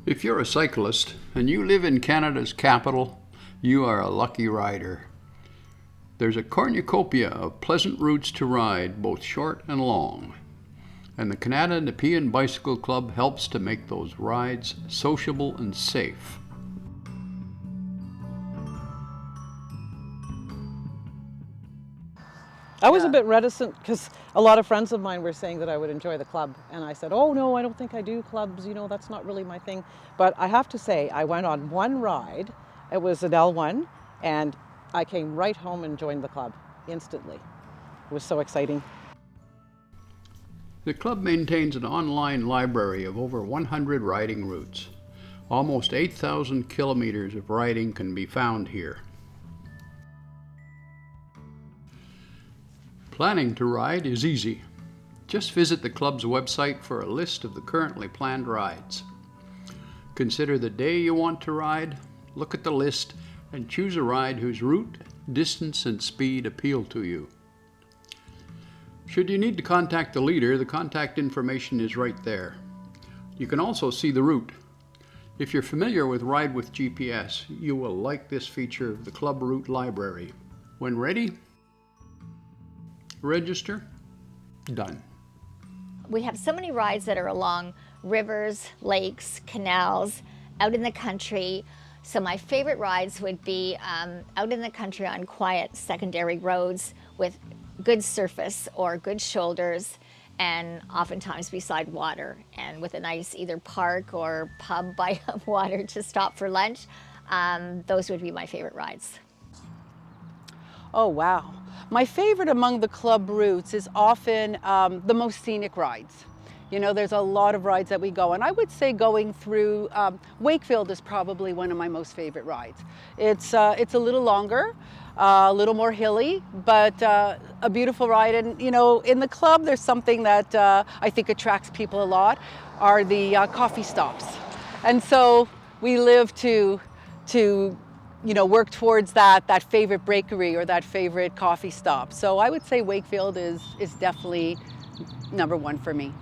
If you're a cyclist and you live in Canada's capital, you are a lucky rider. There's a cornucopia of pleasant routes to ride, both short and long. And the Kanata Nepean Bicycle Club helps to make those rides sociable and safe. I was a bit reticent because a lot of friends of mine were saying that I would enjoy the club. And I said, oh no, I don't think I do clubs. You know, that's not really my thing. But I have to say, I went on one ride. It was an L1. And I came right home and joined the club instantly. It was so exciting. The club maintains an online library of over 100 riding routes. Almost 8,000 kilometers of riding can be found here. Planning to ride is easy. Just visit the club's website for a list of the currently planned rides. Consider the day you want to ride, look at the list, and choose a ride whose route, distance, and speed appeal to you. Should you need to contact the leader, the contact information is right there. You can also see the route. If you're familiar with Ride with GPS, you will like this feature of the club route library. When ready, register, done. We have so many rides that are along rivers, lakes, canals, out in the country. So my favorite rides would be out in the country on quiet secondary roads with good surface or good shoulders, and oftentimes beside water and with a nice either park or pub by water to stop for lunch. Those would be my favorite rides. Oh, wow. My favorite among the club routes is often the most scenic rides. You know, there's a lot of rides that we go, and I would say going through Wakefield is probably one of my most favorite rides. It's a little longer, a little more hilly, but a beautiful ride. And you know, in the club, there's something that I think attracts people a lot, are the coffee stops. And so we live to you know, work towards that favorite bakery or that favorite coffee stop. So I would say Wakefield is definitely number one for me.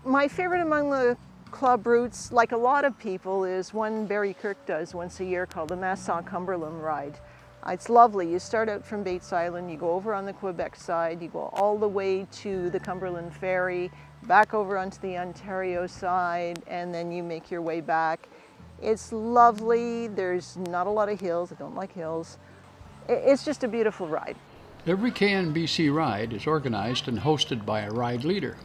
My favorite among the club routes, like a lot of people, is one Barry Kirk does once a year called the Nassau-Cumberland Ride. It's lovely. You start out from Bates Island, you go over on the Quebec side, you go all the way to the Cumberland Ferry, back over onto the Ontario side, and then you make your way back. It's lovely. There's not a lot of hills. I don't like hills. It's just a beautiful ride. Every KNBC ride is organized and hosted by a ride leader.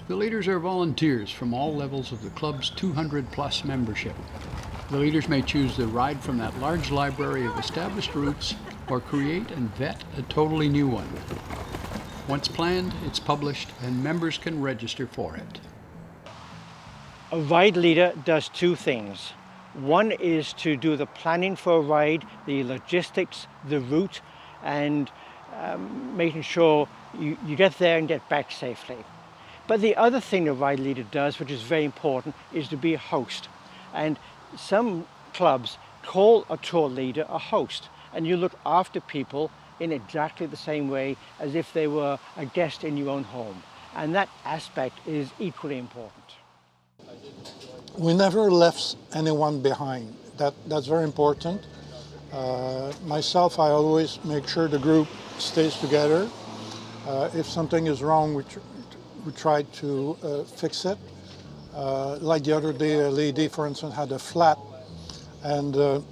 The leaders are volunteers from all levels of the club's 200-plus membership. The leaders may choose the ride from that large library of established routes or create and vet a totally new one. Once planned, it's published, and members can register for it. A ride leader does two things. One is to do the planning for a ride, the logistics, the route, and making sure you get there and get back safely. But the other thing a ride leader does, which is very important, is to be a host. And some clubs call a tour leader a host, and you look after people in exactly the same way as if they were a guest in your own home. And that aspect is equally important. We never left anyone behind. That's very important. Myself, I always make sure the group stays together. If something is wrong, we try to fix it. Like the other day, a lady, for instance, had a flat, and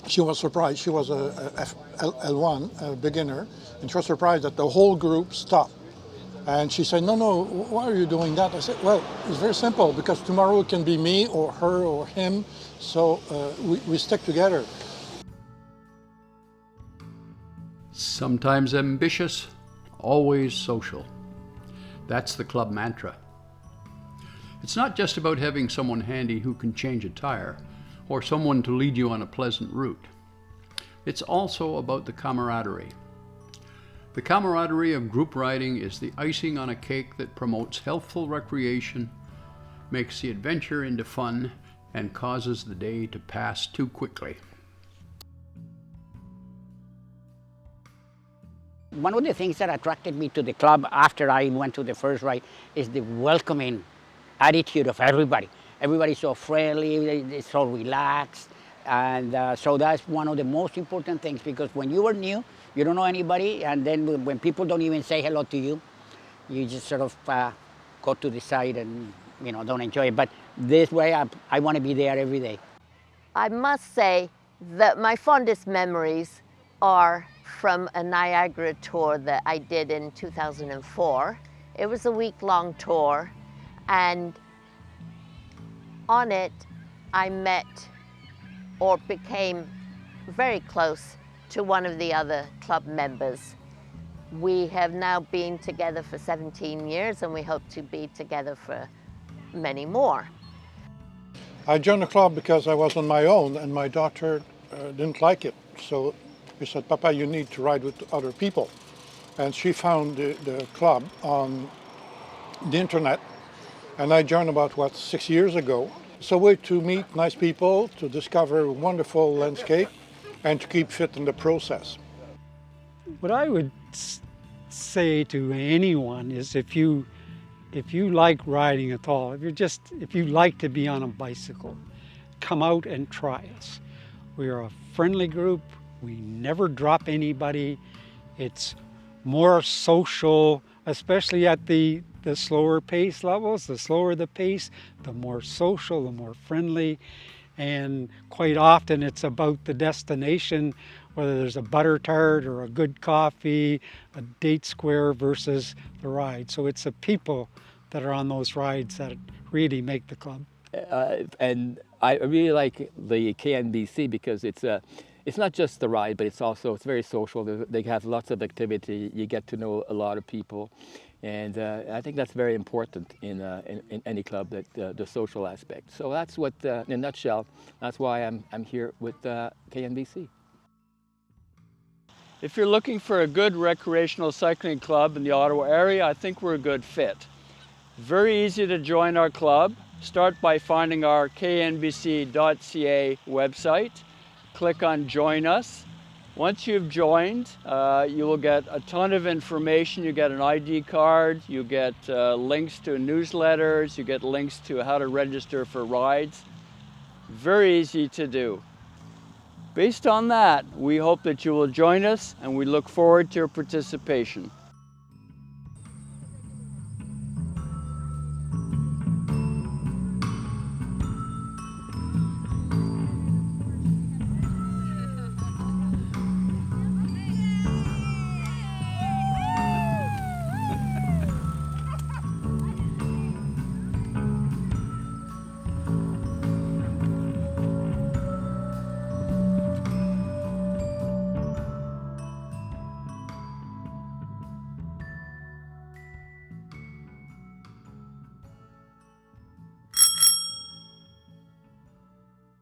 she was surprised. She was a L1, a beginner, and she was surprised that the whole group stopped. And she said, no, why are you doing that? I said, well, it's very simple, because tomorrow it can be me or her or him, so we stick together. Sometimes ambitious, always social. That's the club mantra. It's not just about having someone handy who can change a tire, or someone to lead you on a pleasant route. It's also about the camaraderie. The camaraderie of group riding is the icing on a cake that promotes healthful recreation, makes the adventure into fun, and causes the day to pass too quickly. One of the things that attracted me to the club after I went to the first ride is the welcoming attitude of everybody. everybody's so friendly, they're so relaxed. And so that's one of the most important things, because when you are new, you don't know anybody, and then when people don't even say hello to you, you just sort of go to the side and don't enjoy it. But this way, I want to be there every day. I must say that my fondest memories are from a Niagara tour that I did in 2004. It was a week-long tour, and on it I met or became very close to one of the other club members. We have now been together for 17 years, and we hope to be together for many more. I joined the club because I was on my own and my daughter didn't like it. So we said, Papa, you need to ride with other people. And she found the club on the internet, and I joined about, 6 years ago. It's a way to meet nice people, to discover wonderful landscape, and to keep fit in the process. What I would say to anyone is, if you like riding at all, if you like to be on a bicycle, come out and try us. We are a friendly group. We never drop anybody. It's more social, especially at the slower pace levels. The slower the pace, the more social, the more friendly. And quite often it's about the destination, whether there's a butter tart or a good coffee, a date square versus the ride. So it's the people that are on those rides that really make the club. And I really like the KNBC because it's not just the ride, but it's very social. They have lots of activity. You get to know a lot of people, and I think that's very important in any club, that the social aspect. So that's what, in a nutshell, that's why I'm here with KNBC. If you're looking for a good recreational cycling club in the Ottawa area, I think we're a good fit. Very easy to join our club. Start by finding our knbc.ca website. Click on Join Us. Once you've joined, you will get a ton of information. You get an ID card, you get links to newsletters, you get links to how to register for rides. Very easy to do. Based on that, we hope that you will join us, and we look forward to your participation.